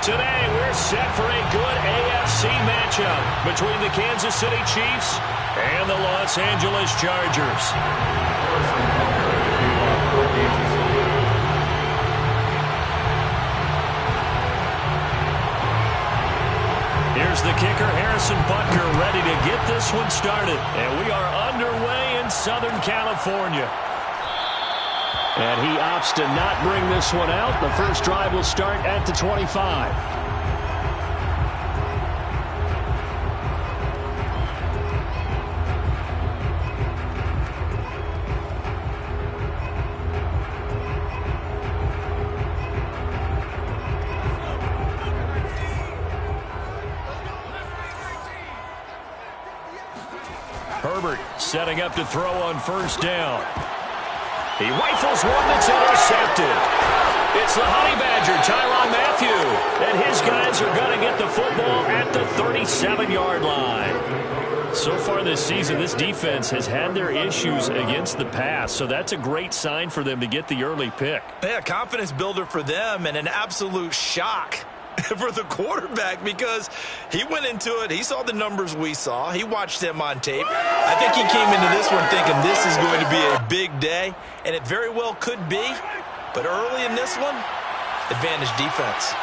Today, we're set for a good AFC matchup between the Kansas City Chiefs and the Los Angeles Chargers. Here's the kicker, Harrison Butker, ready to get this one started. And we are underway in Southern California. And he opts to not bring this one out. The first drive will start at the 25. Herbert setting up to throw on first down. He rifles one that's intercepted. It's the Honey Badger, Tyrann Mathieu. And his guys are going to get the football at the 37-yard line. So far this season, this defense has had their issues against the pass. So that's a great sign for them to get the early pick. Yeah, confidence builder for them and an absolute shock for the quarterback because he went into it. He saw the numbers we saw. He watched them on tape. I think he came into this one thinking this is going to be a big day, and it very well could be. But early in this one, advantage defense.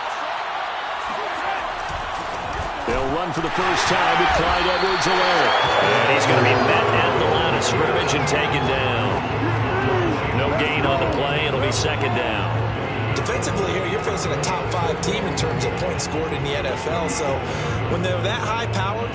They'll run for the first time with Clyde Edwards-Helaire. And he's going to be met at the line of scrimmage and taken down. No gain on the play. It'll be second down. Defensively here, you're facing a top-5 team in terms of points scored in the NFL. So when they're that high-powered,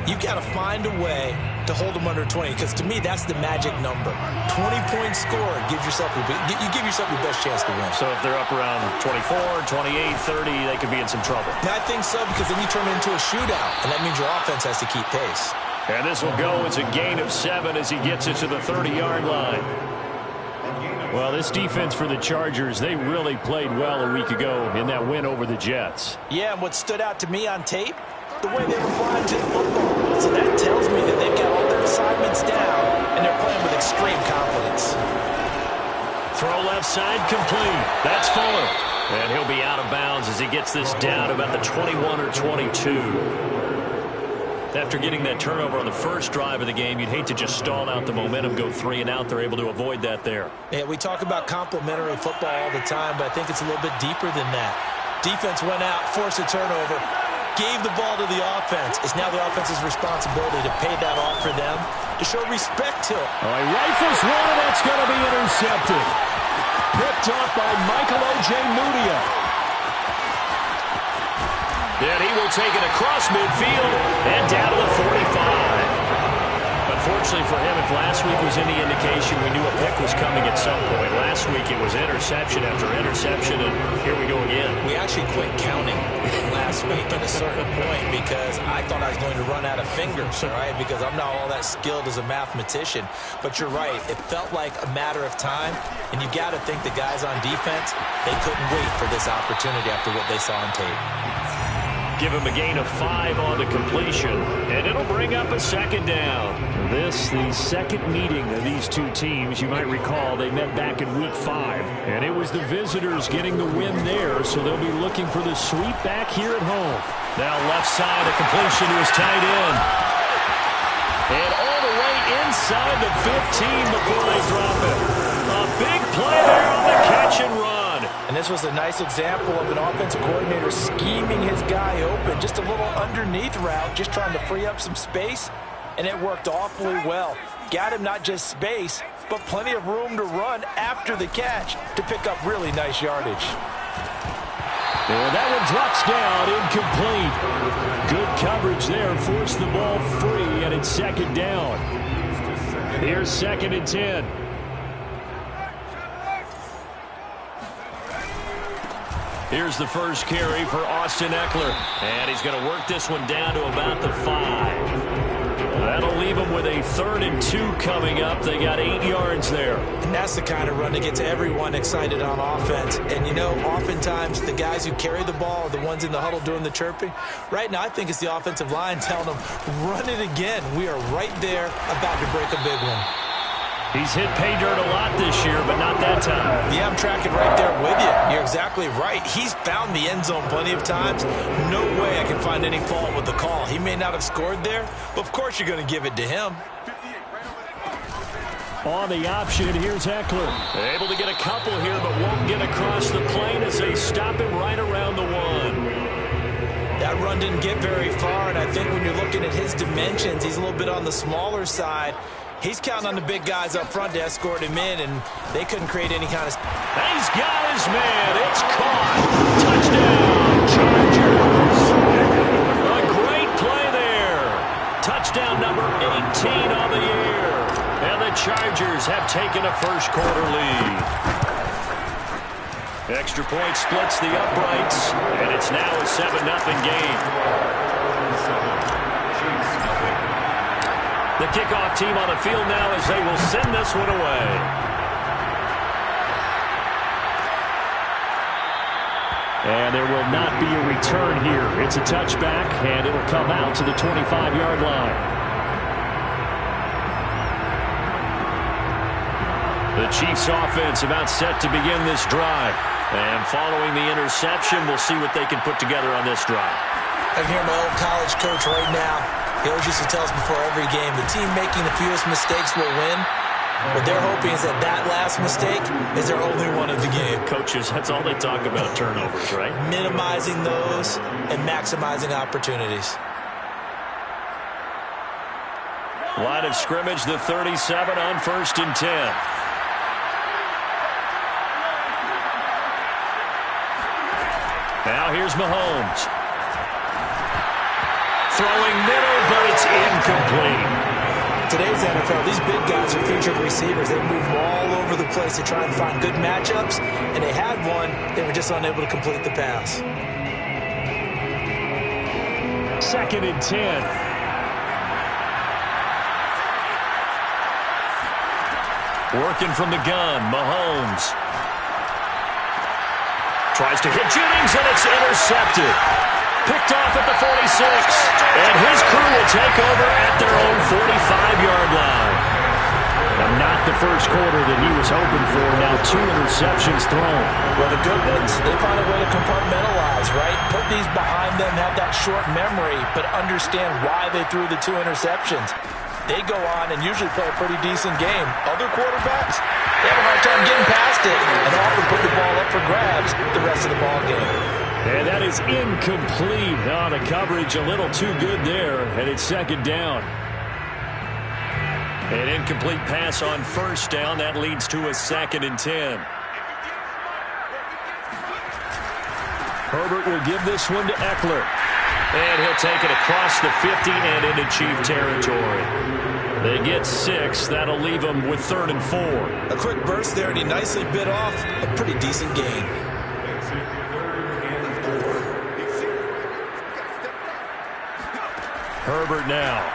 you've got to find a way to hold them under 20. Because to me, that's the magic number. 20 points scored, you give yourself your best chance to win. So if they're up around 24, 28, 30, they could be in some trouble. I think so, because then you turn it into a shootout, and that means your offense has to keep pace. And this will go as a gain of 7 as he gets it to the 30-yard line. Well, this defense for the Chargers, they really played well a week ago in that win over the Jets. Yeah, and what stood out to me on tape, the way they were flying to the football. So that tells me that they've got all their assignments down, and they're playing with extreme confidence. Throw left side complete. That's Fuller. And he'll be out of bounds as he gets this down to about the 21 or 22. After getting that turnover on the first drive of the game, you'd hate to just stall out the momentum, go 3 and out. They're able to avoid that there. Yeah, we talk about complementary football all the time, but I think it's a little bit deeper than that. Defense went out, forced a turnover, gave the ball to the offense. It's now the offense's responsibility to pay that off for them, to show respect to it. He rifles one, that's going to be intercepted. Picked off by Michael Ojemudia. And he will take it across midfield and down to the 45. Unfortunately for him, if last week was any indication, we knew a pick was coming at some point. Last week it was interception after interception, and here we go again. We actually quit counting last week at a certain point because I thought I was going to run out of fingers, right? Because I'm not all that skilled as a mathematician. But you're right. It felt like a matter of time, and you got to think the guys on defense, they couldn't wait for this opportunity after what they saw on tape. Give him a gain of 5 on the completion, and it'll bring up a second down. This, the second meeting of these two teams. You might recall they met back in Week 5, and it was the visitors getting the win there, so they'll be looking for the sweep back here at home. Now left side, a completion to his tight end. And all the way inside the 15 before they drop it. A big play there on the catch and run. And this was a nice example of an offensive coordinator scheming his guy open. Just a little underneath route, just trying to free up some space. And it worked awfully well. Got him not just space, but plenty of room to run after the catch to pick up really nice yardage. And that one drops down, incomplete. Good coverage there, forced the ball free, and it's second down. Here's 2nd and 10. Here's the first carry for Austin Ekeler. And he's going to work this one down to about the 5. That'll leave them with a 3rd and 2 coming up. They got 8 yards there. And that's the kind of run that gets everyone excited on offense. And, you know, oftentimes the guys who carry the ball are the ones in the huddle doing the chirping. Right now, I think it's the offensive line telling them, run it again. We are right there about to break a big one. He's hit pay dirt a lot this year, but not that time. Yeah, I'm tracking right there with you. You're exactly right. He's found the end zone plenty of times. No way I can find any fault with the call. He may not have scored there, but of course you're going to give it to him. On the option, here's Eckler. Able to get a couple here, but won't get across the plane as they stop him right around the 1. That run didn't get very far, and I think when you're looking at his dimensions, he's a little bit on the smaller side. He's counting on the big guys up front to escort him in, and they couldn't create any kind of... He's got his man. It's caught. Touchdown, Chargers. A great play there. Touchdown number 18 on the year. And the Chargers have taken a first-quarter lead. Extra point splits the uprights, and it's now a 7-0 game. The kickoff team on the field now as they will send this one away. And there will not be a return here. It's a touchback, and it'll come out to the 25-yard line. The Chiefs offense about set to begin this drive. And following the interception, we'll see what they can put together on this drive. I can hear my old college coach right now. He always used to tell us before every game, the team making the fewest mistakes will win. What they're hoping is that that last mistake is their only one of the game. Coaches, that's all they talk about, turnovers, right? Minimizing those and maximizing opportunities. Line of scrimmage, the 37 on 1st and 10. Now here's Mahomes. Throwing middle, but it's incomplete. Today's NFL, these big guys are featured receivers. They move all over the place to try and find good matchups, and they had one. They were just unable to complete the pass. 2nd and 10. Working from the gun, Mahomes. Tries to hit Jennings, and it's intercepted. Picked off at the 46. And his crew will take over at their own 45-yard line. And not the first quarter that he was hoping for. Now 2 interceptions thrown. Well, the good ones, they find a way to compartmentalize, right? Put these behind them, have that short memory, but understand why they threw the 2 interceptions. They go on and usually play a pretty decent game. Other quarterbacks, they have a hard time getting past it and often put the ball up for grabs the rest of the ball game. And that is incomplete. Oh, the coverage a little too good there, and it's 2nd down. An incomplete pass on 1st down. That leads to a 2nd and 10. Herbert will give this one to Eckler. And he'll take it across the 50 and into Chief territory. They get 6. That'll leave them with 3rd and 4. A quick burst there, and he nicely bit off a pretty decent gain. Herbert now.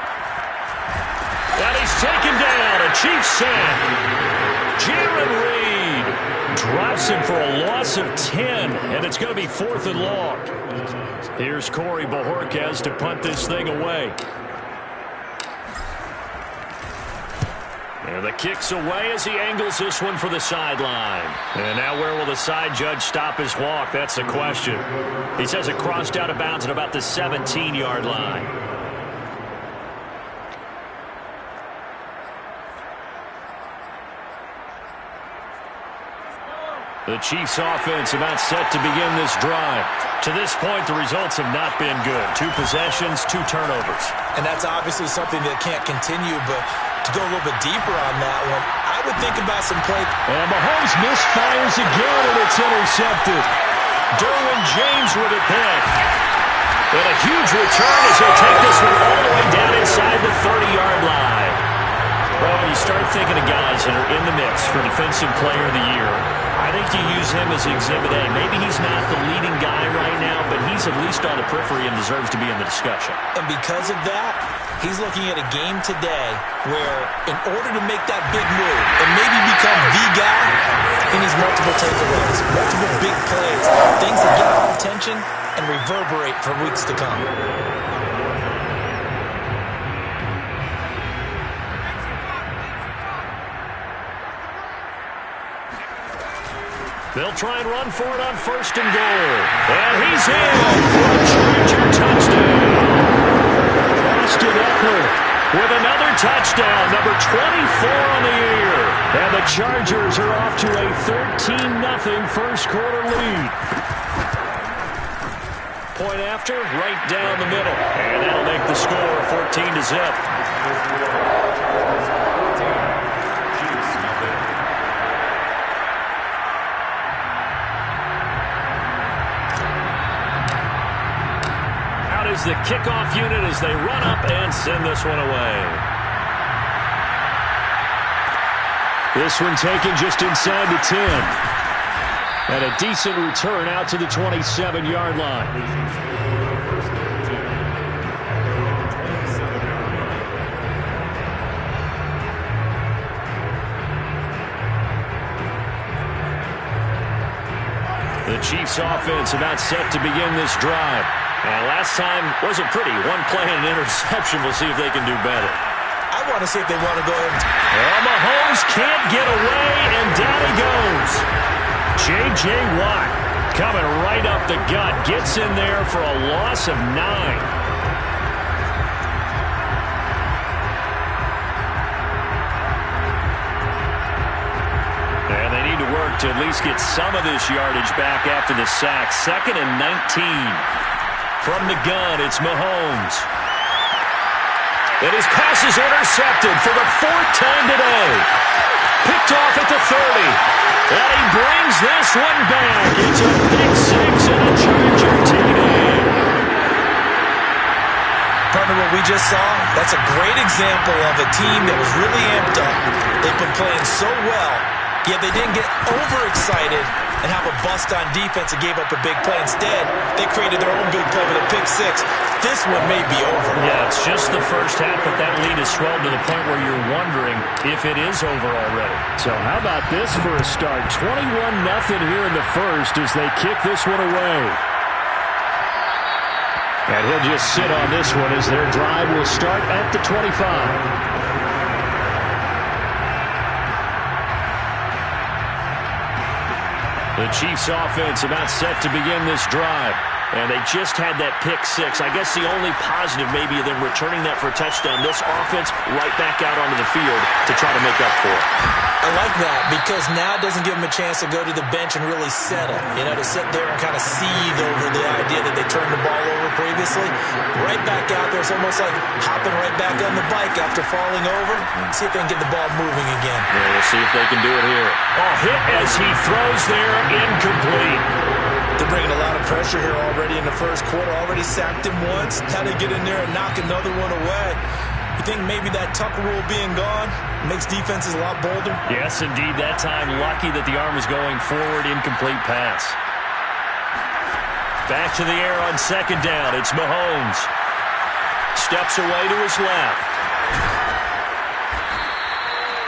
And he's taken down. A Chiefs sack. Jaron Reed drops him for a loss of 10, and it's going to be 4th and long. Here's Corey Bojorquez to punt this thing away. And the kick's away as he angles this one for the sideline. And now where will the side judge stop his walk? That's the question. He says it crossed out of bounds at about the 17-yard line. The Chiefs offense about set to begin this drive. To this point, the results have not been good. 2 possessions, 2 turnovers. And that's obviously something that can't continue, but to go a little bit deeper on that one, I would think about some play. And Mahomes misfires again, and it's intercepted. Derwin James with a pick. And a huge return as he'll take this one all the way down inside the 30-yard line. Well, when you start thinking of guys that are in the mix for Defensive Player of the Year, I think you use him as Exhibit A. Maybe he's not the leading guy right now, but he's at least on the periphery and deserves to be in the discussion. And because of that, he's looking at a game today where in order to make that big move and maybe become the guy, he needs multiple takeaways, multiple big plays, things that get our attention and reverberate for weeks to come. They'll try and run for it on 1st and goal. And he's in for a Charger touchdown. Austin Ekeler with another touchdown, number 24 on the year. And the Chargers are off to a 13-0 first quarter lead. Point after, right down the middle. And that'll make the score 14-0. Is the kickoff unit as they run up and send this one away. This one taken just inside the 10. And a decent return out to the 27-yard line. The Chiefs offense about set to begin this drive. And last time wasn't pretty. One play and an interception. We'll see if they can do better. I want to see if they want to go ahead. Well, Mahomes can't get away, and down he goes. J.J. Watt coming right up the gut. Gets in there for a loss of 9. And they need to work to at least get some of this yardage back after the sack. 2nd and 19. From the gun, it's Mahomes. And his pass is intercepted for the 4th time today. Picked off at the 30. And he brings this one back. It's a pick 6 and a Charger TD. Partner, what we just saw, that's a great example of a team that was really amped up. They've been playing so well, yet they didn't get overexcited and have a bust on defense and gave up a big play. Instead, they created their own big play with a pick 6. This one may be over. Yeah, it's just the first half, but that lead has swelled to the point where you're wondering if it is over already. So how about this for a start? 21-0 here in the first as they kick this one away. And he'll just sit on this one as their drive will start at the 25. The Chiefs offense about set to begin this drive. And they just had that pick 6. I guess the only positive maybe of them returning that for a touchdown. This offense right back out onto the field to try to make up for it. I like that because now it doesn't give them a chance to go to the bench and really settle. You know, to sit there and kind of seethe over the idea that they turned the ball over previously. Right back out there. It's almost like hopping right back on the bike after falling over. See if they can get the ball moving again. Yeah, we'll see if they can do it here. Oh, hit as he throws there, incomplete. They're bringing a lot of pressure here already in the first quarter. Already sacked him once. Now they get in there and knock another one away. You think maybe that Tucker rule being gone makes defenses a lot bolder? Yes, indeed. That time, lucky that the arm was going forward. Incomplete pass. Back to the air on 2nd down. It's Mahomes. Steps away to his left.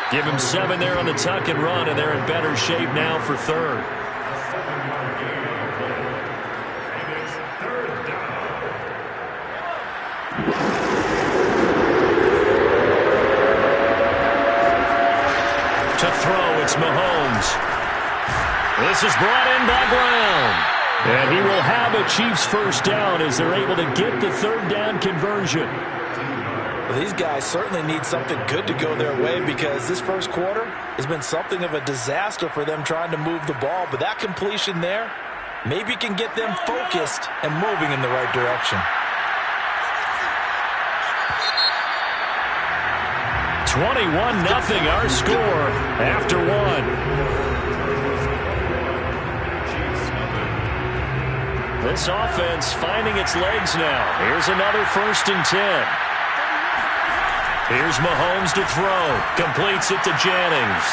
Give him 7 there on the tuck and run, and they're in better shape now for 3rd. To throw, it's Mahomes. This is brought in by Brown. And he will have a Chiefs first down as they're able to get the 3rd down conversion. Well, these guys certainly need something good to go their way because this first quarter has been something of a disaster for them trying to move the ball. But that completion there maybe can get them focused and moving in the right direction. 21-0 our score after 1. This offense finding its legs now. Here's another 1st and 10. Here's Mahomes to throw. Completes it to Jennings.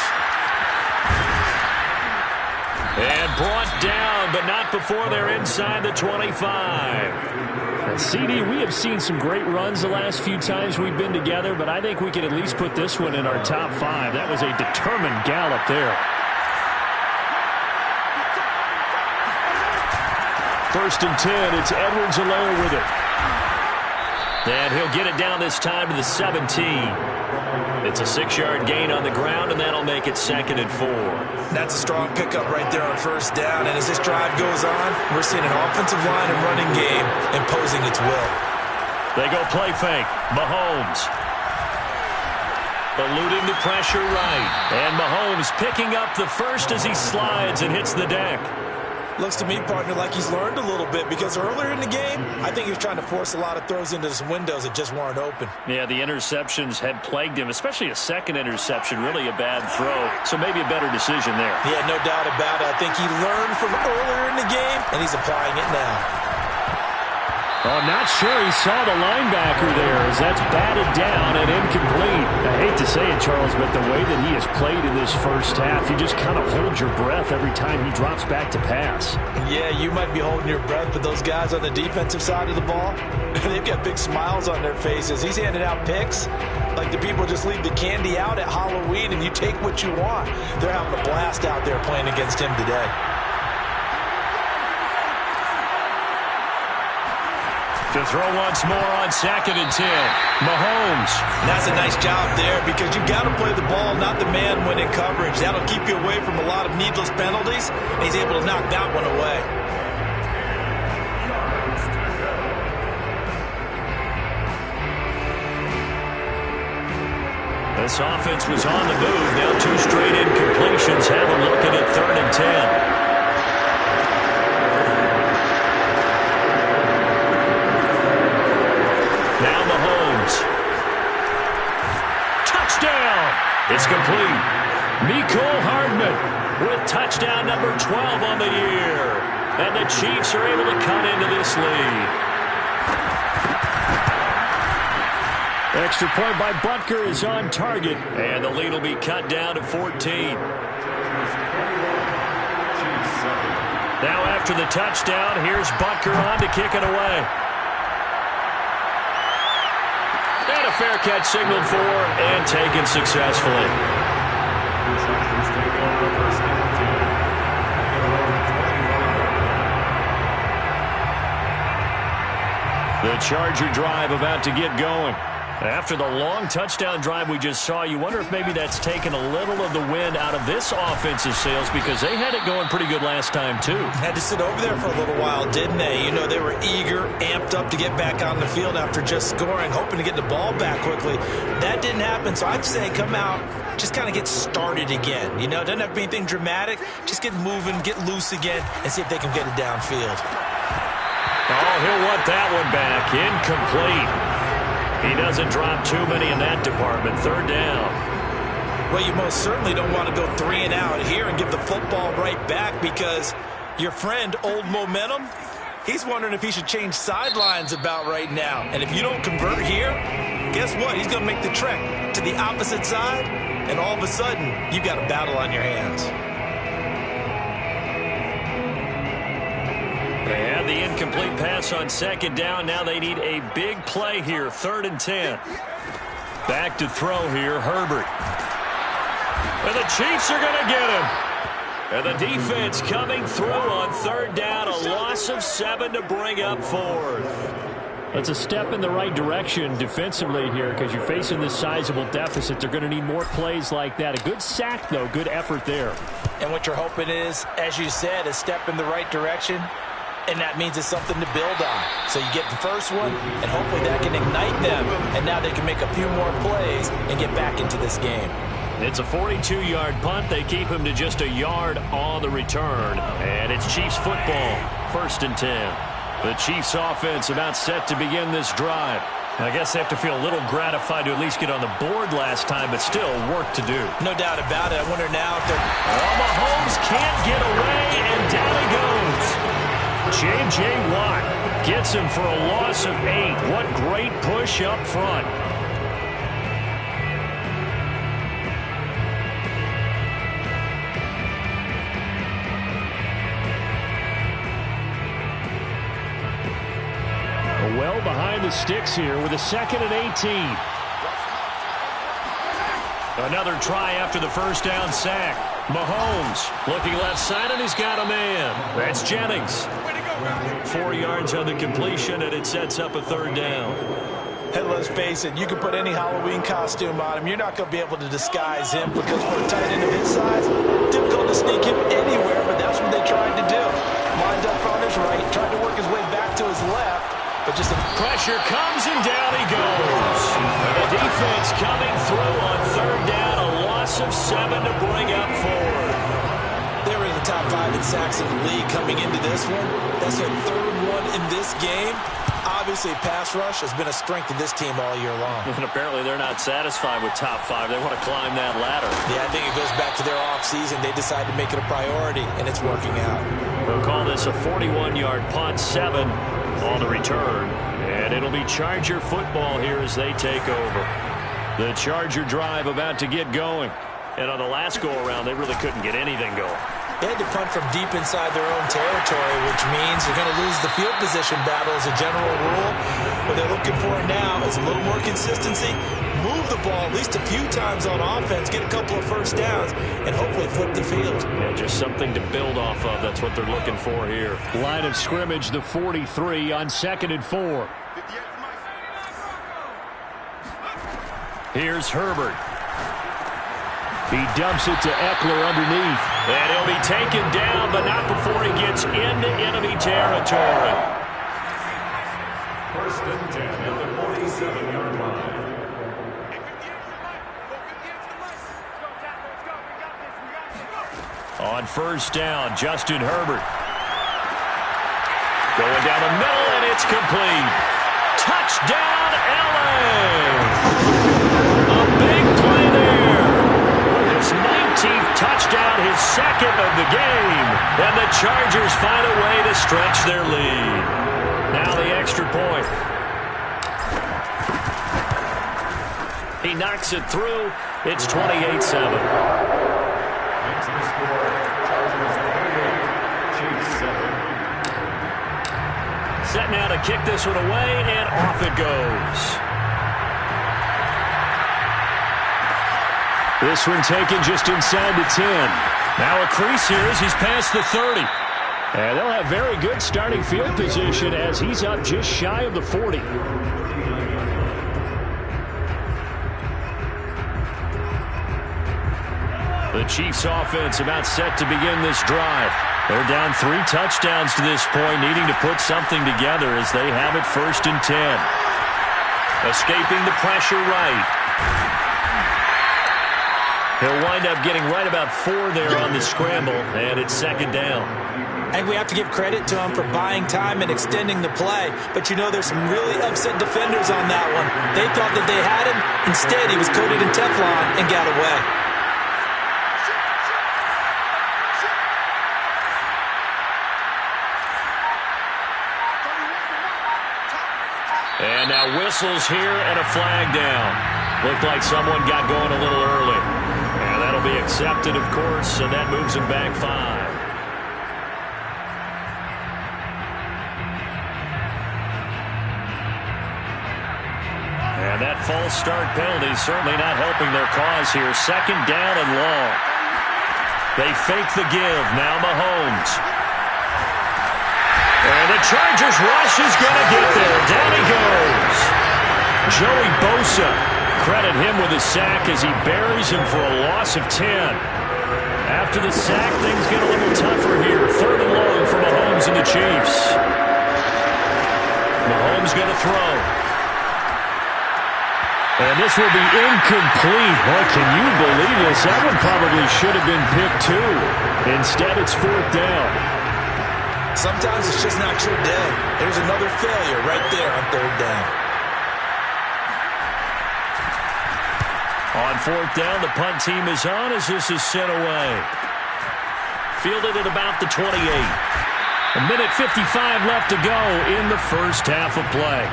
And brought down, but not before they're inside the 25. And CD, we have seen some great runs the last few times we've been together, but I think we can at least put this one in our top 5. That was a determined gallop there. 1st and 10, it's Edwards-Helaire with it. And he'll get it down this time to the 17. It's a 6-yard gain on the ground, and that'll make it 2nd and 4. That's a strong pickup right there on first down. And as this drive goes on, we're seeing an offensive line and running game imposing its will. They go play fake. Mahomes eluding the pressure right. And Mahomes picking up the first as he slides and hits the deck. Looks to me, partner, like he's learned a little bit because earlier in the game, I think he was trying to force a lot of throws into some windows that just weren't open. Yeah, the interceptions had plagued him, especially a second interception, really a bad throw. So maybe a better decision there. Yeah, no doubt about it. I think he learned from earlier in the game, and he's applying it now. Oh, not sure he saw the linebacker there as that's batted down and incomplete. I hate to say it, Charles, but the way that he has played in this first half, you just kind of hold your breath every time he drops back to pass. Yeah, you might be holding your breath, but those guys on the defensive side of the ball, they've got big smiles on their faces. He's handing out picks like the people just leave the candy out at Halloween and you take what you want. They're having a blast out there playing against him today. To throw once more on 2nd and 10. Mahomes. That's a nice job there because you've got to play the ball, not the man when in coverage. That'll keep you away from a lot of needless penalties, and he's able to knock that one away. This offense was on the move. Now 2 straight incompletions have them looking at 3rd and 10. Now Mahomes. Touchdown! It's complete. Mecole Hardman with touchdown number 12 on the year. And the Chiefs are able to cut into this lead. Extra point by Butker is on target. And the lead will be cut down to 14. Now after the touchdown, here's Butker on to kick it away. And a fair catch signaled for and taken successfully. The Charger drive about to get going. After the long touchdown drive we just saw, you wonder if maybe that's taken a little of the wind out of this offensive sails because they had it going pretty good last time, too. Had to sit over there for a little while, didn't they? You know, they were eager, amped up to get back on the field after just scoring, hoping to get the ball back quickly. That didn't happen, so I'd say come out, just kind of get started again. You know, doesn't have to be anything dramatic. Just get moving, get loose again, and see if they can get it downfield. Oh, he'll want that one back. Incomplete. He doesn't drop too many in that department. 3rd down. Well, you most certainly don't want to go 3 and out here and give the football right back because your friend, Old Momentum, he's wondering if he should change sidelines about right now. And if you don't convert here, guess what? He's going to make the trek to the opposite side, and all of a sudden, you've got a battle on your hands. They had the incomplete pass on 2nd down. Now they need a big play here. 3rd and 10. Back to throw here, Herbert. And the Chiefs are going to get him. And the defense coming through on 3rd down. A loss of 7 to bring up 4th. That's a step in the right direction defensively here because you're facing this sizable deficit. They're going to need more plays like that. A good sack, though. Good effort there. And what you're hoping is, as you said, a step in the right direction. And that means it's something to build on. So you get the first one, and hopefully that can ignite them. And now they can make a few more plays and get back into this game. It's a 42-yard punt. They keep him to just a yard on the return. And it's Chiefs football, 1st and 10. The Chiefs offense about set to begin this drive. I guess they have to feel a little gratified to at least get on the board last time, but still work to do. No doubt about it. I wonder now if they're... Oh, Mahomes can't get away, and down he goes. J.J. Watt gets him for a loss of 8. What great push up front. Well behind the sticks here with a 2nd and 18. Another try after the first down sack. Mahomes looking left side, and he's got a man. That's Jennings. 4 yards on the completion, and it sets up a 3rd down. And let's face it, you can put any Halloween costume on him. You're not going to be able to disguise him because for a tight end of his size, difficult to sneak him anywhere, but that's what they tried to do. Lined up on his right, tried to work his way back to his left, but just pressure comes and down he goes. And the defense coming through on third down, a loss of 7 to bring up 4. They were in the top 5 in sacks in the league coming into this one. That's their third one in this game. Obviously, pass rush has been a strength of this team all year long. And apparently they're not satisfied with top 5. They want to climb that ladder. Yeah, I think it goes back to their offseason. They decided to make it a priority, and it's working out. We'll call this a 41-yard punt, 7 on the return. And it'll be Charger football here as they take over. The Charger drive about to get going. And on the last go-around, they really couldn't get anything going. They had to punt from deep inside their own territory, which means they're going to lose the field position battle as a general rule. What they're looking for now is a little more consistency, move the ball at least a few times on offense, get a couple of first downs, and hopefully flip the field. Yeah, just something to build off of. That's what they're looking for here. Line of scrimmage, the 43 on 2nd and 4. Here's Herbert. He dumps it to Eckler underneath. And he'll be taken down, but not before he gets into enemy territory. 1st and 10 at the 47-yard line. On 1st down, Justin Herbert. Going down the middle, and it's complete. Touchdown, LA! A big play there. His 19th touchdown, his 2nd of the game. And the Chargers find a way to stretch their lead. Now the extra point. He knocks it through. It's 28-7. Set now to kick this one away, and off it goes. This one taken just inside the 10. Now a crease here as he's past the 30. And they'll have very good starting field position as he's up just shy of the 40. The Chiefs offense about set to begin this drive. They're down 3 touchdowns to this point, needing to put something together as they have it 1st and 10. Escaping the pressure right. He'll wind up getting right about 4 there on the scramble, and it's 2nd down. I think we have to give credit to him for buying time and extending the play. But, you know, there's some really upset defenders on that one. They thought that they had him. Instead, he was coated in Teflon and got away. And now whistles here and a flag down. Looked like someone got going a little early. And that'll be accepted, of course, and that moves him back 5. And that false start penalty certainly not helping their cause here. 2nd down and long. They fake the give. Now Mahomes. And the Chargers rush is going to get there. Down he goes. Joey Bosa. Credit him with a sack as he buries him for a loss of 10. After the sack, things get a little tougher here. 3rd and long for Mahomes and the Chiefs. Mahomes going to throw. And this will be incomplete. Boy, can you believe this? That one probably should have been picked too. Instead, it's 4th down. Sometimes it's just not your day. There's another failure right there on 3rd down. On 4th down, the punt team is on as this is sent away. Fielded at about the 28. 1:55 left to go in the 1st half of play.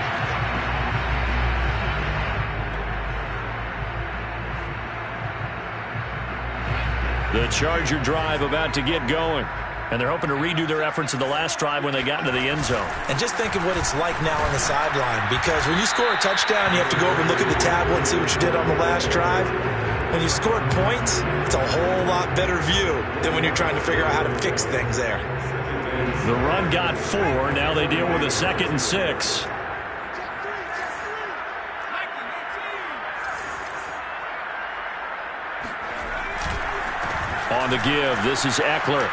The Charger drive about to get going. And they're hoping to redo their efforts in the last drive when they got into the end zone. And just think of what it's like now on the sideline. Because when you score a touchdown, you have to go over and look at the tablet and see what you did on the last drive. When you scored points, it's a whole lot better view than when you're trying to figure out how to fix things there. The run got 4. Now they deal with a 2nd and 6. On the give, this is Eckler.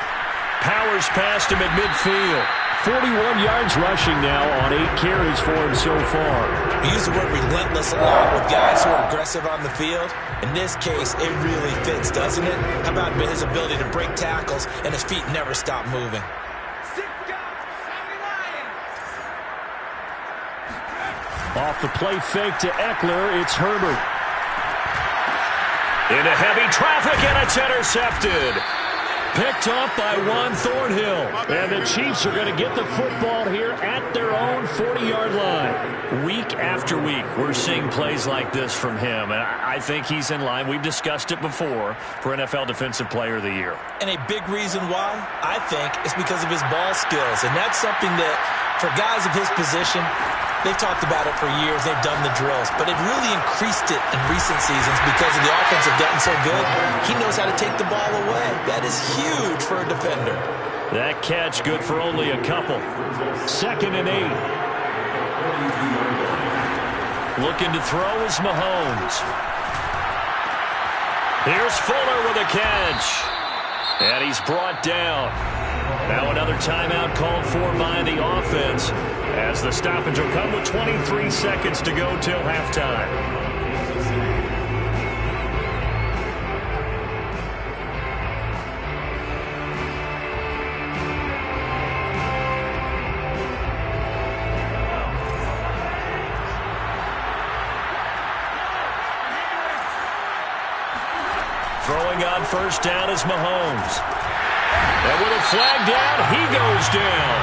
Powers past him at midfield. 41 yards rushing now on 8 carries for him so far. We use the word relentless a lot with guys who are aggressive on the field. In this case, it really fits, doesn't it? How about his ability to break tackles and his feet never stop moving? Off the play fake to Eckler, it's Herbert. Into heavy traffic, and it's intercepted. Picked off by Juan Thornhill. And the Chiefs are going to get the football here at their own 40-yard line. Week after week, we're seeing plays like this from him. And I think he's in line. We've discussed it before for NFL Defensive Player of the Year. And a big reason why, I think, is because of his ball skills. And that's something that, for guys of his position, they've talked about it for years. They've done the drills. But it really increased it in recent seasons because of the offense have gotten so good. He knows how to take the ball away. That is huge for a defender. That catch good for only a couple. 2nd and 8. Looking to throw is Mahomes. Here's Fuller with a catch. And he's brought down. Now another timeout called for by the offense, as the stoppage will come with 23 seconds to go till halftime. Throwing on first down is Mahomes. And with a flag down, he goes down.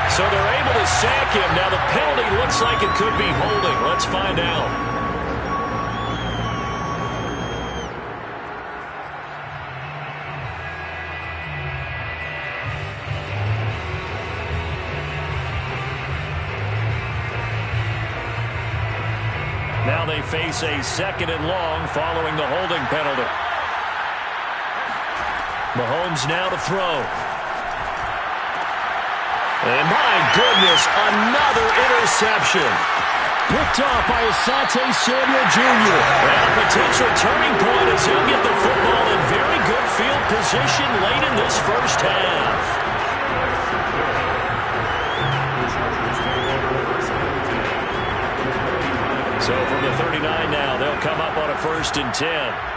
So they're able to sack him. Now the penalty looks like it could be holding. Let's find out. Now they face a 2nd and long following the holding penalty. Mahomes now to throw. And my goodness, another interception. Picked off by Asante Samuel Jr. And a potential turning point as he'll get the football in very good field position late in this first half. So from the 39 now, they'll come up on a 1st and 10.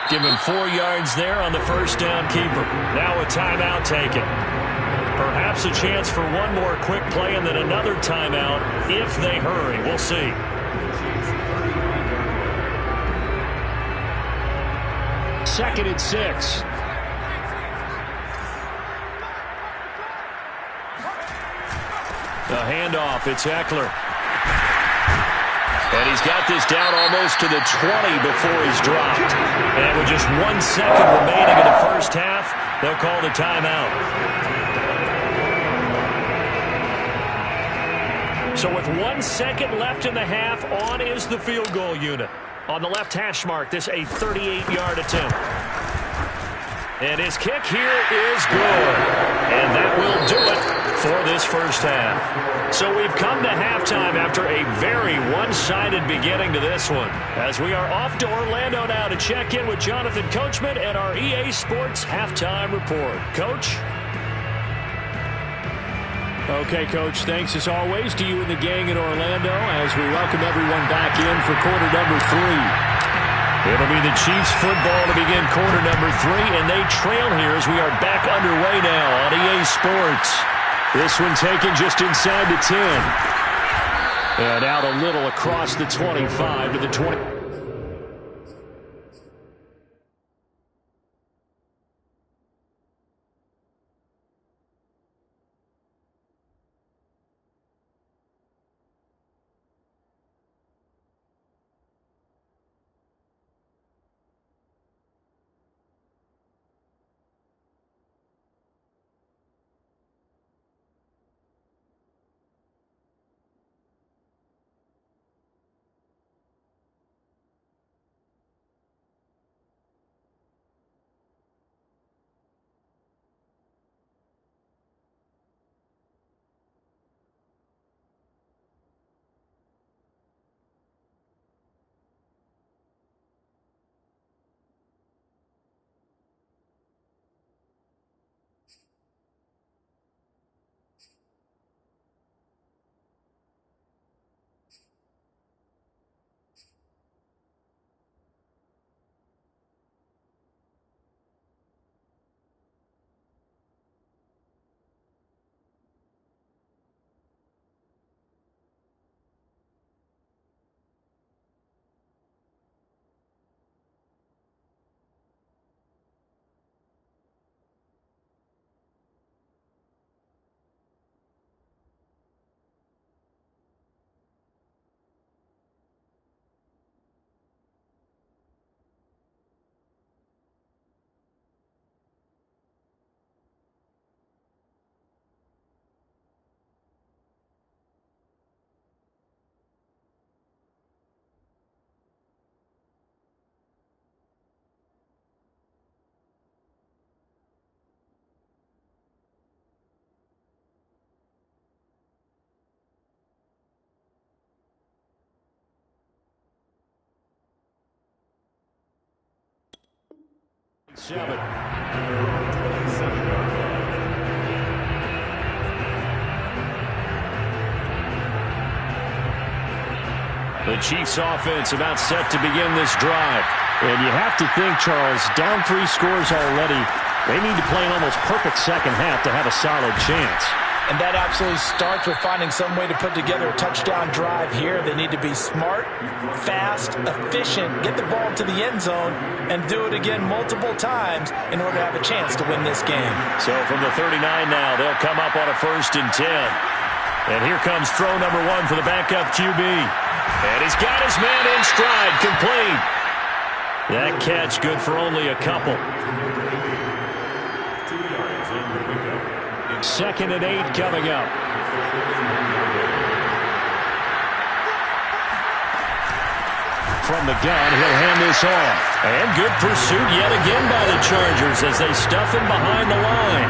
Give him 4 yards there on the first down keeper. Now a timeout taken. Perhaps a chance for one more quick play and then another timeout if they hurry. We'll see. Second and 6. The handoff, it's Eckler. And he's got this down almost to the 20 before he's dropped. And with just 1 second remaining in the first half, they'll call the timeout. So with 1 second left in the half, on is the field goal unit. On the left hash mark, this a 38-yard attempt. And his kick here is good. And that will do it for this first half. So we've come to halftime after a very one-sided beginning to this one, as we are off to Orlando now to check in with Jonathan Coachman and our EA Sports Halftime Report. Coach? Okay, Coach, thanks as always to you and the gang in Orlando as we welcome everyone back in for quarter number 3. It'll be the Chiefs football to begin quarter number 3, and they trail here as we are back underway now on EA Sports. This one taken just inside the 10. And out a little across the 25 to the 20. 7. The Chiefs offense about set to begin this drive. And you have to think, Charles, down 3 scores already. They need to play an almost perfect second half to have a solid chance. And that absolutely starts with finding some way to put together a touchdown drive here. They need to be smart, fast, efficient, get the ball to the end zone, and do it again multiple times in order to have a chance to win this game. So from the 39 now, they'll come up on a 1st and 10. And here comes throw number 1 for the backup QB. And he's got his man in stride, complete. That catch good for only a couple. 2nd and 8 coming up. From the gun, he'll hand this off. And good pursuit yet again by the Chargers as they stuff him behind the line.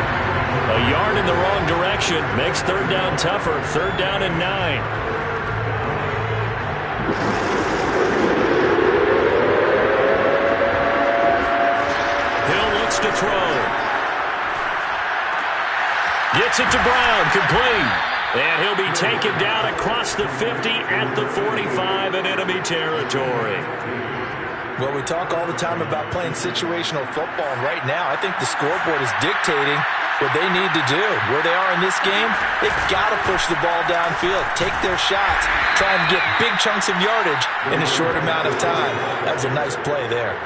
A yard in the wrong direction makes 3rd down tougher. 3rd down and 9. Hill looks to throw. Gets it to Brown, complete. And he'll be taken down across the 50 at the 45 in enemy territory. Well, we talk all the time about playing situational football. Right now, I think the scoreboard is dictating what they need to do. Where they are in this game, they've got to push the ball downfield, take their shots, try and get big chunks of yardage in a short amount of time. That was a nice play there.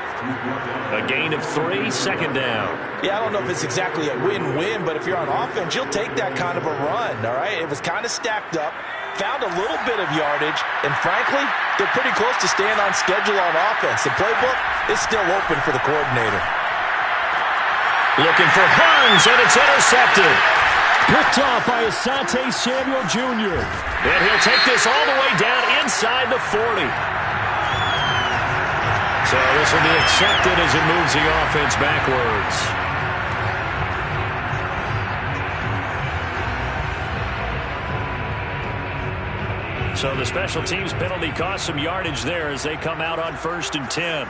A gain of 3, 2nd down. Yeah, I don't know if it's exactly a win-win, but if you're on offense, you'll take that kind of a run, all right? It was kind of stacked up, found a little bit of yardage, and frankly, they're pretty close to staying on schedule on offense. The playbook is still open for the coordinator. Looking for Burns, and it's intercepted. Picked off by Asante Samuel Jr. And he'll take this all the way down inside the 40. So this will be accepted as it moves the offense backwards. So the special teams penalty cost some yardage there as they come out on 1st and 10.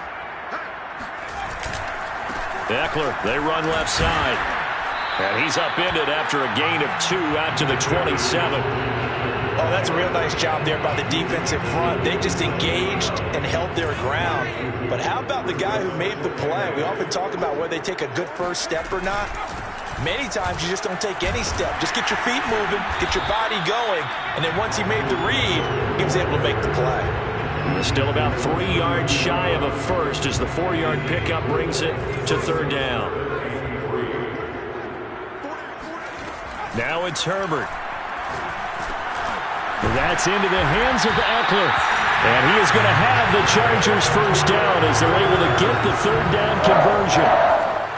Eckler, they run left side. And he's upended after a gain of 2 out to the 27. Oh, that's a real nice job there by the defensive front. They just engaged and held their ground. But how about the guy who made the play? We often talk about whether they take a good first step or not. Many times you just don't take any step. Just get your feet moving, get your body going, and then once he made the read, he was able to make the play. Still about 3 yards shy of a first as the 4-yard pickup brings it to 3rd down. Now it's Herbert. That's into the hands of Eckler. And he is going to have the Chargers 1st down as they're able to get the 3rd down conversion.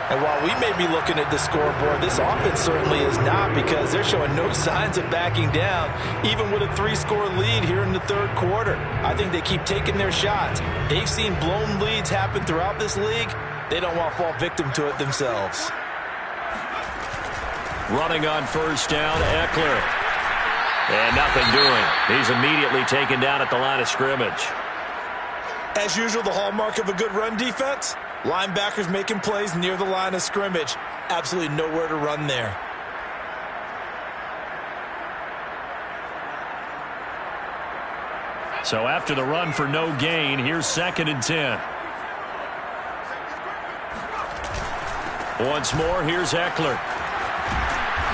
And while we may be looking at the scoreboard, this offense certainly is not, because they're showing no signs of backing down, even with a 3-score lead here in the 3rd quarter. I think they keep taking their shots. They've seen blown leads happen throughout this league. They don't want to fall victim to it themselves. Running on 1st down, Eckler. And nothing doing. He's immediately taken down at the line of scrimmage. As usual, the hallmark of a good run defense, linebackers making plays near the line of scrimmage. Absolutely nowhere to run there. So after the run for no gain, here's 2nd and 10. Once more, here's Eckler.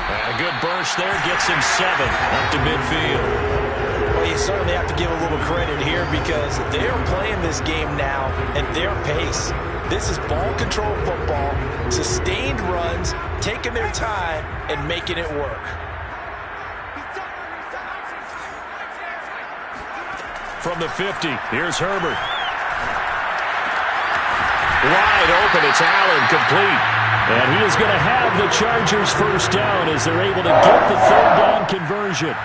And a good burst there gets him 7 up to midfield. Well, you certainly have to give a little credit here because they are playing this game now at their pace. This is ball control football, sustained runs, taking their time and making it work. From the 50, here's Herbert. Wide open, it's Allen, complete. And he is going to have the Chargers 1st down as they're able to get the 3rd down conversion.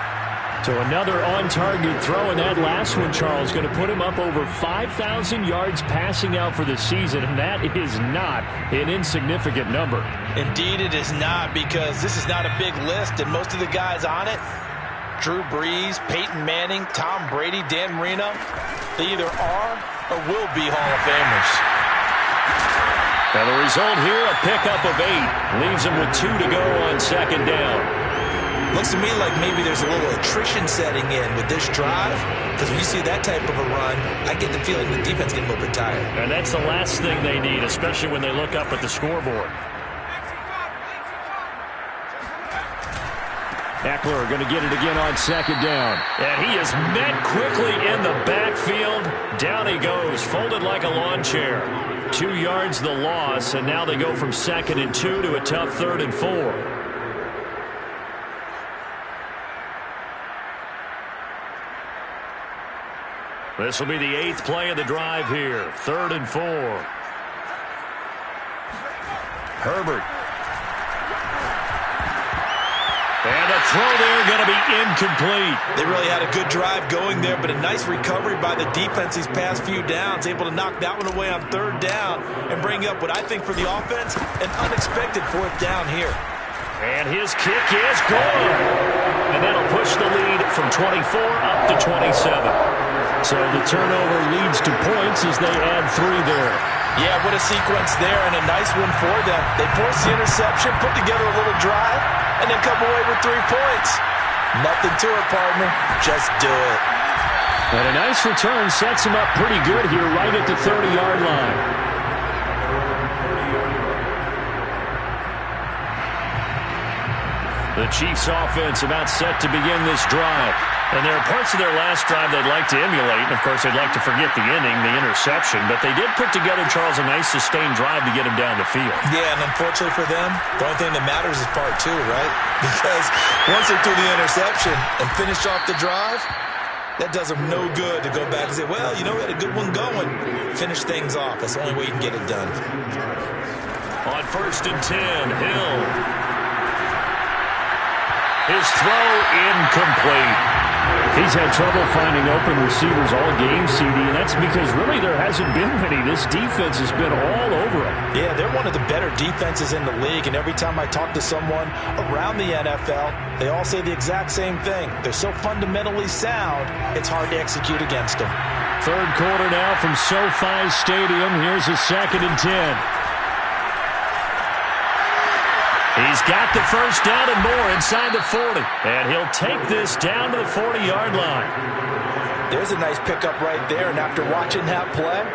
So another on-target throw, and that last one, Charles, going to put him up over 5,000 yards passing out for the season, and that is not an insignificant number. Indeed it is not, because this is not a big list, and most of the guys on it, Drew Brees, Peyton Manning, Tom Brady, Dan Marino, they either are or will be Hall of Famers. And the result here, a pickup of 8. Leaves them with 2 to go on second down. Looks to me like maybe there's a little attrition setting in with this drive. Because when you see that type of a run, I get the feeling the defense getting a little bit tired. And that's the last thing they need, especially when they look up at the scoreboard. Eckler going to get it again on second down. And he is met quickly in the backfield. Down he goes, folded like a lawn chair. 2 yards the loss, and now they go from 2nd and 2 to a tough 3rd and 4. This will be the 8th play of the drive here. 3rd and 4. Herbert. And a throw there going to be incomplete. They really had a good drive going there, but a nice recovery by the defense these past few downs. Able to knock that one away on 3rd down and bring up what I think for the offense, an unexpected 4th down here. And his kick is good. And that'll push the lead from 24 up to 27. So the turnover leads to points as they add 3 there. Yeah, what a sequence there, and a nice one for them. They force the interception, put together a little drive, and then come away with 3 points. Nothing to it, partner. Just do it. And a nice return sets him up pretty good here right at the 30-yard line. The Chiefs offense about set to begin this drive. And there are parts of their last drive they'd like to emulate. And, of course, they'd like to forget the inning, the interception. But they did put together, Charles, a nice sustained drive to get him down the field. Yeah, and unfortunately for them, the only thing that matters is part 2, right? Because once they threw the interception and finished off the drive, that does them no good to go back and say, well, you know, we had a good one going. Finish things off. That's the only way you can get it done. On 1st and 10, Hill. His throw incomplete. He's had trouble finding open receivers all game, CD, and that's because really there hasn't been many. This defense has been all over him. Yeah, they're one of the better defenses in the league, and every time I talk to someone around the NFL, they all say the exact same thing. They're so fundamentally sound, it's hard to execute against them. 3rd quarter now from SoFi Stadium. Here's a 2nd and 10. He's got the first down and more inside the 40. And he'll take this down to the 40-yard line. There's a nice pickup right there. And after watching that play,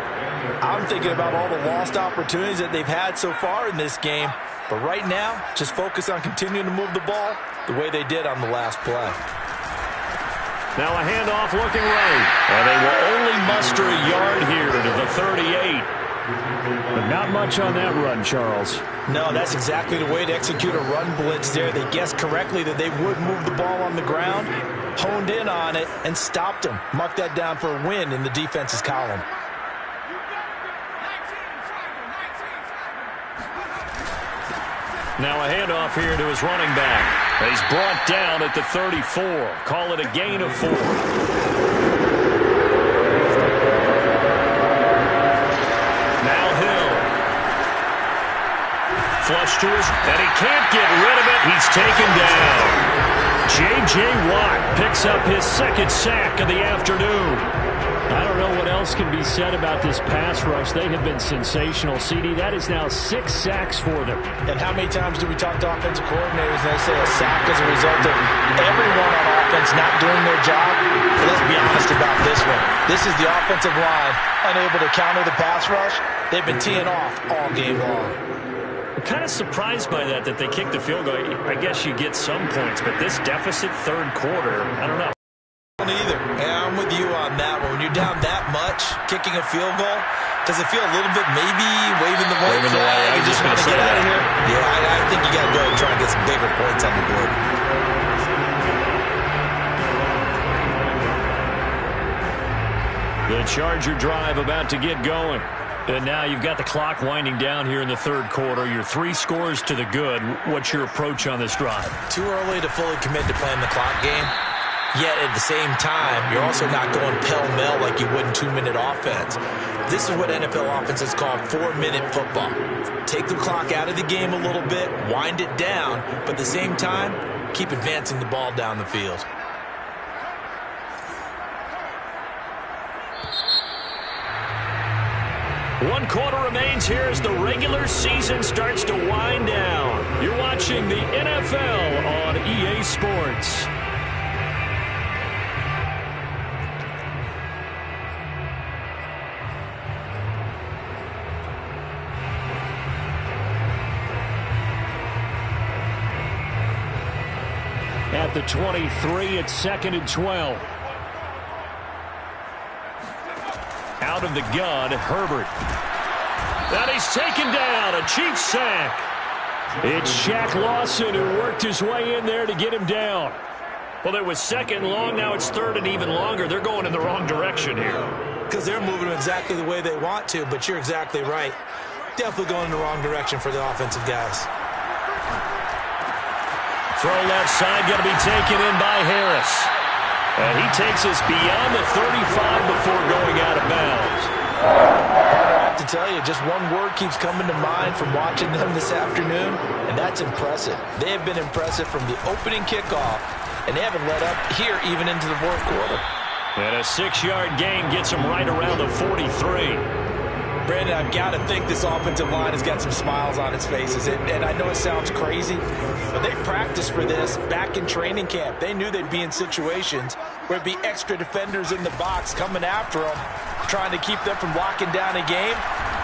I'm thinking about all the lost opportunities that they've had so far in this game. But right now, just focus on continuing to move the ball the way they did on the last play. Now a handoff looking right. And they will only muster a yard here to the 38. But not much on that run, Charles. No, that's exactly the way to execute a run blitz there. They guessed correctly that they would move the ball on the ground, honed in on it, and stopped them. Mark that down for a win in the defense's column. Now a handoff here to his running back. He's brought down at the 34. Call it a gain of 4. Flush to his, and he can't get rid of it. He's taken down. J.J. Watt picks up his 2nd sack of the afternoon. I don't know what else can be said about this pass rush. They have been sensational. CD, that is now 6 sacks for them. And how many times do we talk to offensive coordinators and they say a sack is a result of everyone on offense not doing their job? But let's be honest about this one. This is the offensive line unable to counter the pass rush. They've been teeing off all game long. I'm kind of surprised by that they kicked the field goal. I guess you get some points, but this deficit 3rd quarter, I don't know. Either. Yeah, I'm with you on that one. When you're down that much, kicking a field goal, does it feel a little bit maybe waving the white flag and just want to get out of here? Yeah, I think you got to go ahead and try and get some bigger points on the board. The Charger drive about to get going. And now you've got the clock winding down here in the 3rd quarter. You're 3 scores to the good. What's your approach on this drive? Too early to fully commit to playing the clock game. Yet at the same time, you're also not going pell-mell like you would in 2-minute offense. This is what NFL offenses call 4-minute football. Take the clock out of the game a little bit, wind it down, but at the same time, keep advancing the ball down the field. One quarter remains here as the regular season starts to wind down. You're watching the NFL on EA Sports. At the 23, it's 2nd and 12. Out of the gun, Herbert. And he's taken down, a Chiefs sack. It's Shaq Lawson who worked his way in there to get him down. Well, it was 2nd and long, now it's 3rd and even longer. They're going in the wrong direction here. Because they're moving exactly the way they want to, but you're exactly right. Definitely going in the wrong direction for the offensive guys. Throw left side, going to be taken in by Harris. And he takes us beyond the 35 before going out of bounds. I have to tell you, just one word keeps coming to mind from watching them this afternoon, and that's impressive. They have been impressive from the opening kickoff, and they haven't let up here even into the 4th quarter. And a 6-yard gain gets them right around the 43. Brandon, I've got to think this offensive line has got some smiles on its faces. And I know it sounds crazy, but they practiced for this back in training camp. They knew they'd be in situations where it'd be extra defenders in the box coming after them, trying to keep them from locking down a game.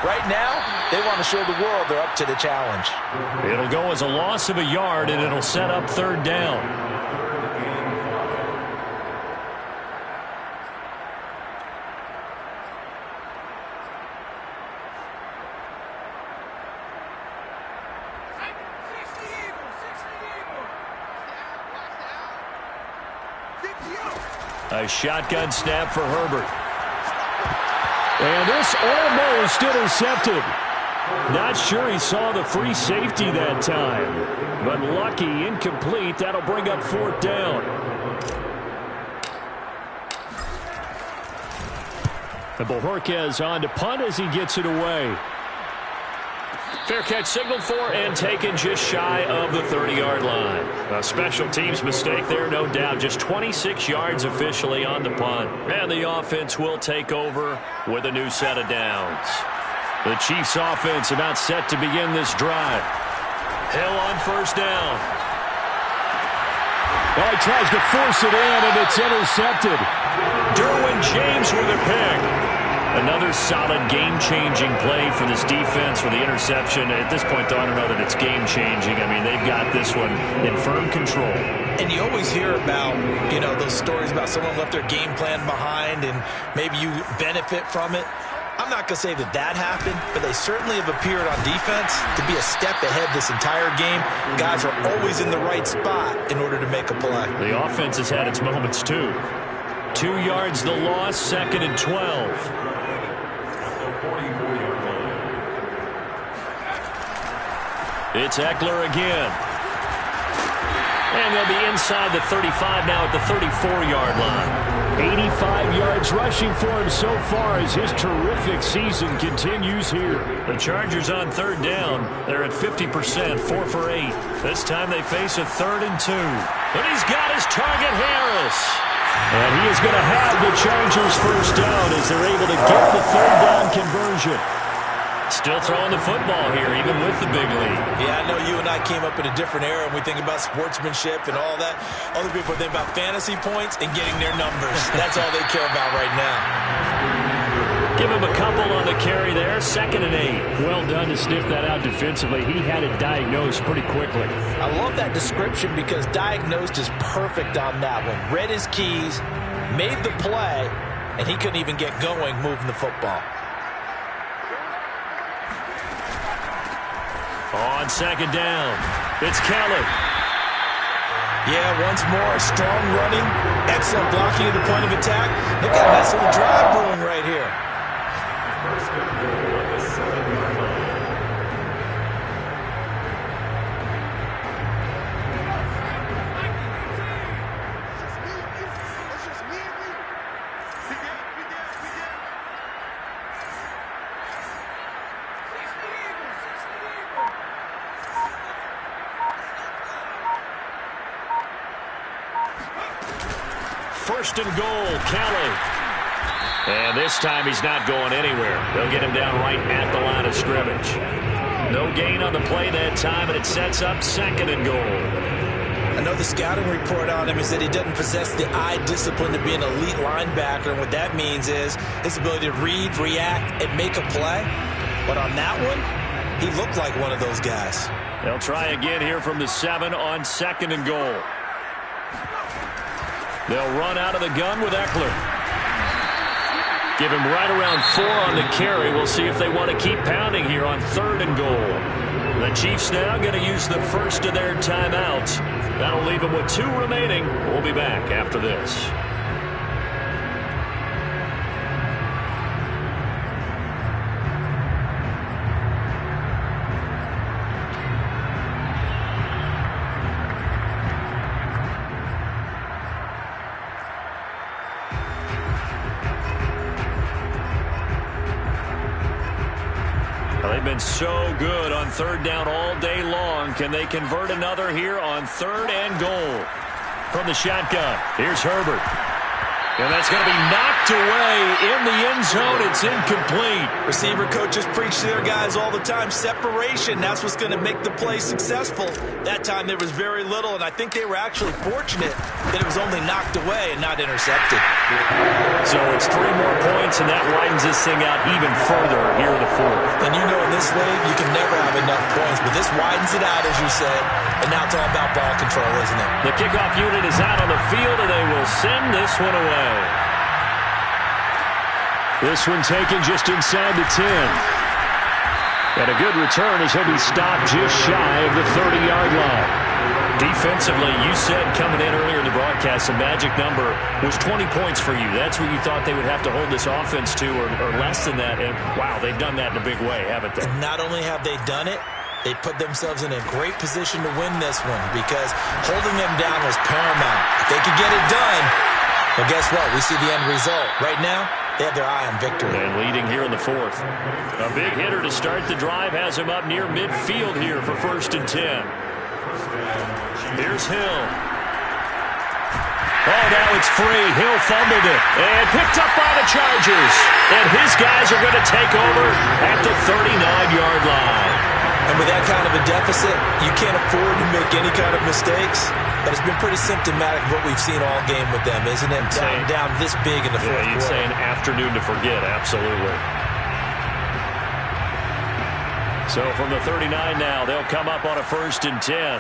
Right now, they want to show the world they're up to the challenge. It'll go as a loss of a yard, and it'll set up 3rd down. A shotgun snap for Herbert. And this almost intercepted. Not sure he saw the free safety that time. But lucky, incomplete. That'll bring up 4th down. And Bojorquez on to punt as he gets it away. Fair catch signaled for and taken just shy of the 30-yard line. A special teams mistake there, no doubt. Just 26 yards officially on the punt. And the offense will take over with a new set of downs. The Chiefs offense about set to begin this drive. Hill on 1st down. Oh, he tries to force it in, and it's intercepted. Derwin James with a pick. Another solid game-changing play for this defense for the interception. At this point, though, I don't know that it's game-changing. I mean, they've got this one in firm control. And you always hear about, those stories about someone left their game plan behind and maybe you benefit from it. I'm not going to say that happened, but they certainly have appeared on defense to be a step ahead this entire game. Guys are always in the right spot in order to make a play. The offense has had its moments, too. 2 yards the loss, 2nd and 12. It's Eckler again. And they'll be inside the 35 now at the 34-yard line. 85 yards rushing for him so far as his terrific season continues here. The Chargers on 3rd down. They're at 50%, 4 for 8. This time they face a 3rd and 2. And he's got his target, Harris. And he is going to have the Chargers 1st down as they're able to get the 3rd down conversion. Still throwing the football here, even with the big lead. Yeah, I know you and I came up in a different era, and we think about sportsmanship and all that. Other people think about fantasy points and getting their numbers. That's all they care about right now. Give him a couple on the carry there, 2nd and 8. Well done to sniff that out defensively. He had it diagnosed pretty quickly. I love that description because diagnosed is perfect on that one. Read his keys, made the play, and he couldn't even get going moving the football. On 2nd down, it's Kelly. Yeah, once more, strong running, excellent blocking at the point of attack. Look at a nice little drive brewing right here. First and goal, Kelly. And this time he's not going anywhere. They'll get him down right at the line of scrimmage. No gain on the play that time, and it sets up 2nd and goal. I know the scouting report on him is that he doesn't possess the eye discipline to be an elite linebacker. And what that means is his ability to read, react, and make a play. But on that one, he looked like one of those guys. They'll try again here from the 7 on 2nd and goal. They'll run out of the gun with Eckler. Give him right around 4 on the carry. We'll see if they want to keep pounding here on 3rd and goal. The Chiefs now going to use the first of their timeouts. That'll leave them with 2 remaining. We'll be back after this. They've been so good on 3rd down all day long. Can they convert another here on 3rd and goal? From the shotgun, here's Herbert. And that's going to be knocked away in the end zone. It's incomplete. Receiver coaches preach to their guys all the time. Separation, that's what's going to make the play successful. That time there was very little, and I think they were actually fortunate that it was only knocked away and not intercepted. So it's 3 more points, and that widens this thing out even further here in the 4th. And you know in this league, you can never have enough points, but this widens it out, as you said, and now it's all about ball control, isn't it? The kickoff unit is out on the field, and they will send this one away. This one taken just inside the 10. And a good return as he'll be stopped just shy of the 30-yard line. Defensively, you said coming in earlier in the broadcast, the magic number was 20 points for you. That's what you thought they would have to hold this offense to, or less than that. And, wow, they've done that in a big way, haven't they? Not only have they done it, they put themselves in a great position to win this one because holding them down was paramount. If they could get it done, well, guess what? We see the end result. Right now, they have their eye on victory. And leading here in the 4th. A big hitter to start the drive has him up near midfield here for 1st and 10. Here's Hill. Oh, now it's free. Hill fumbled it and picked up by the Chargers. And his guys are going to take over at the 39-yard line. And with that kind of a deficit, you can't afford to make any kind of mistakes. But it's been pretty symptomatic of what we've seen all game with them, isn't it? Down this big in the 4th quarter. You'd say an afternoon to forget, absolutely. So from the 39 now, they'll come up on a 1st and 10.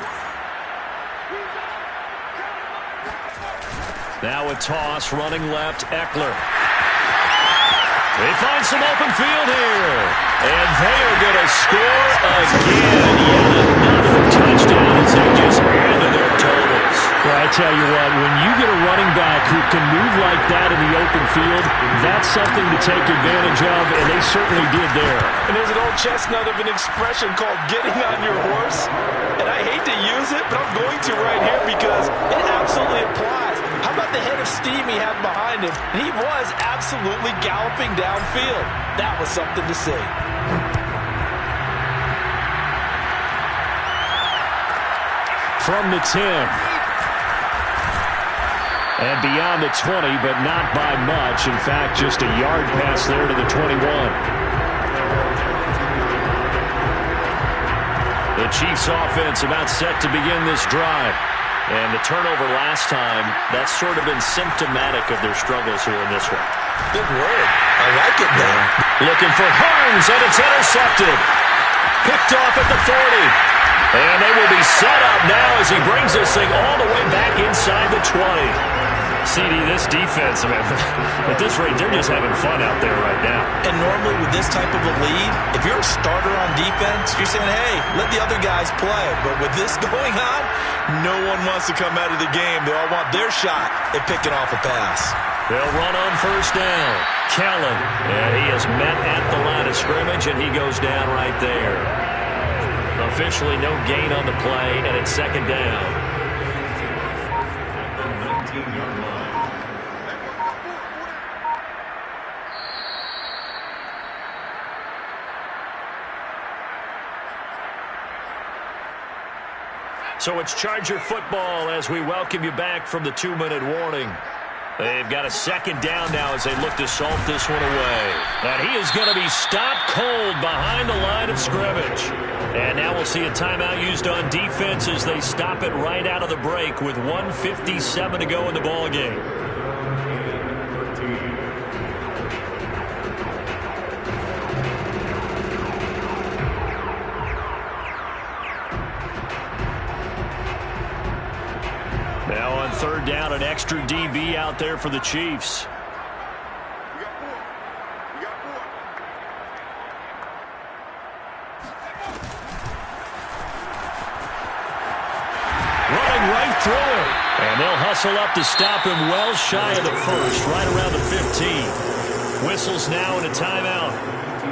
Now a toss, running left, Eckler. They find some open field here. And they are going to score again. Yet another touchdown as they just added their totals. Well, I tell you what, when you get a running back who can move like that in the open field, that's something to take advantage of, and they certainly did there. And there's an old chestnut of an expression called getting on your horse. And I hate to use it, but I'm going to right here because it absolutely applies. How about the head of steam he had behind him? He was absolutely galloping downfield. That was something to see. From the 10. And beyond the 20, but not by much. In fact, just a yard pass there to the 21. The Chiefs offense about set to begin this drive. And the turnover last time, that's sort of been symptomatic of their struggles here in this one. Good word. I like it now. Looking for Hurns, and it's intercepted. Picked off at the 40. And they will be set up now as he brings this thing all the way back inside the 20. CD, this defense, man, at this rate, they're just having fun out there right now. And normally with this type of a lead, if you're a starter on defense, you're saying, hey, let the other guys play. But with this going on, no one wants to come out of the game. They all want their shot at picking off a pass. They'll run on 1st down. Kellen, and he is met at the line of scrimmage, and he goes down right there. Officially no gain on the play, and it's 2nd down. So it's Charger football as we welcome you back from the 2-minute warning. They've got a second down now as they look to salt this one away. And he is going to be stopped cold behind the line of scrimmage. And now we'll see a timeout used on defense as they stop it right out of the break with 1:57 to go in the ballgame. Now on third down, an extra DB out there for the Chiefs. Running right through him. And they'll hustle up to stop him well shy of the first, right around the 15. Whistles now and a timeout.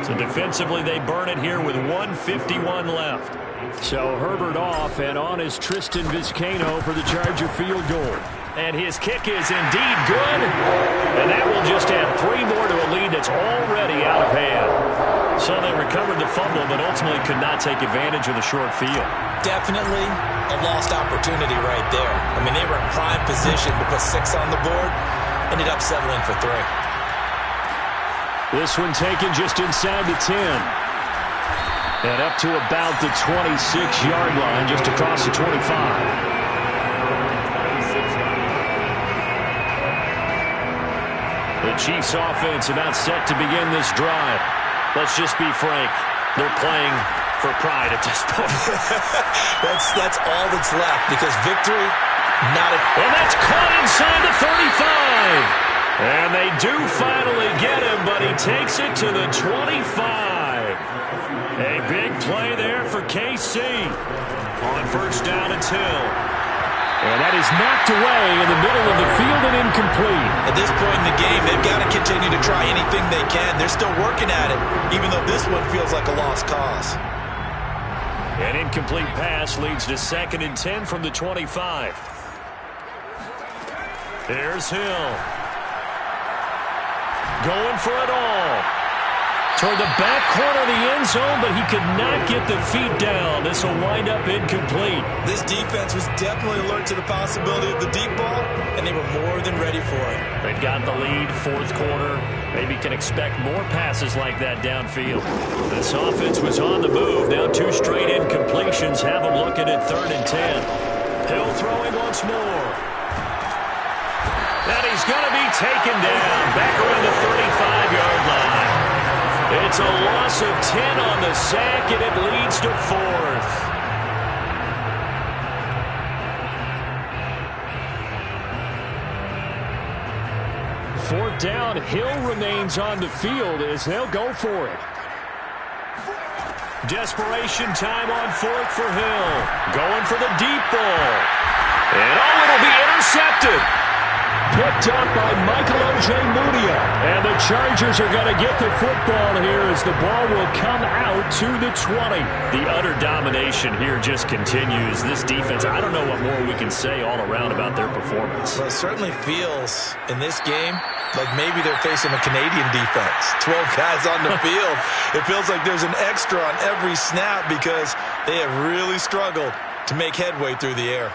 So defensively, they burn it here with 1:51 left. So Herbert off, and on is Tristan Vizcaino for the Charger field goal. And his kick is indeed good. And that will just add 3 more to a lead that's already out of hand. So they recovered the fumble, but ultimately could not take advantage of the short field. Definitely a lost opportunity right there. I mean, they were in prime position to put 6 on the board. Ended up settling for 3. This one taken just inside the 10. And up to about the 26-yard line, just across the 25. The Chiefs offense about set to begin this drive. Let's just be frank. They're playing for pride at this point. that's all that's left because victory, not a... And that's caught inside the 35. And they do finally get him, but he takes it to the 25. A big play there for KC. On first down, it's Hill. And that is knocked away in the middle of the field and incomplete. At this point in the game, they've got to continue to try anything they can. They're still working at it, even though this one feels like a lost cause. An incomplete pass leads to 2nd and 10 from the 25. There's Hill. Going for it all. Toward the back corner of the end zone, but he could not get the feet down. This will wind up incomplete. This defense was definitely alert to the possibility of the deep ball, and they were more than ready for it. They've got the lead, 4th quarter. Maybe can expect more passes like that downfield. This offense was on the move. Now 2 straight incompletions have them looking at 3rd and 10. Hill throwing once more. And he's going to be taken down back around the 35-yard line. It's a loss of 10 on the sack, and it leads to 4th. Fourth down, Hill remains on the field as they'll go for it. Desperation time on 4th for Hill. Going for the deep ball. And it'll be intercepted. Picked up by Michael Ojemudia. And the Chargers are going to get the football here as the ball will come out to the 20. The utter domination here just continues. This defense, I don't know what more we can say all around about their performance. Well, it certainly feels in this game like maybe they're facing a Canadian defense. 12 guys on the field. It feels like there's an extra on every snap because they have really struggled to make headway through the air.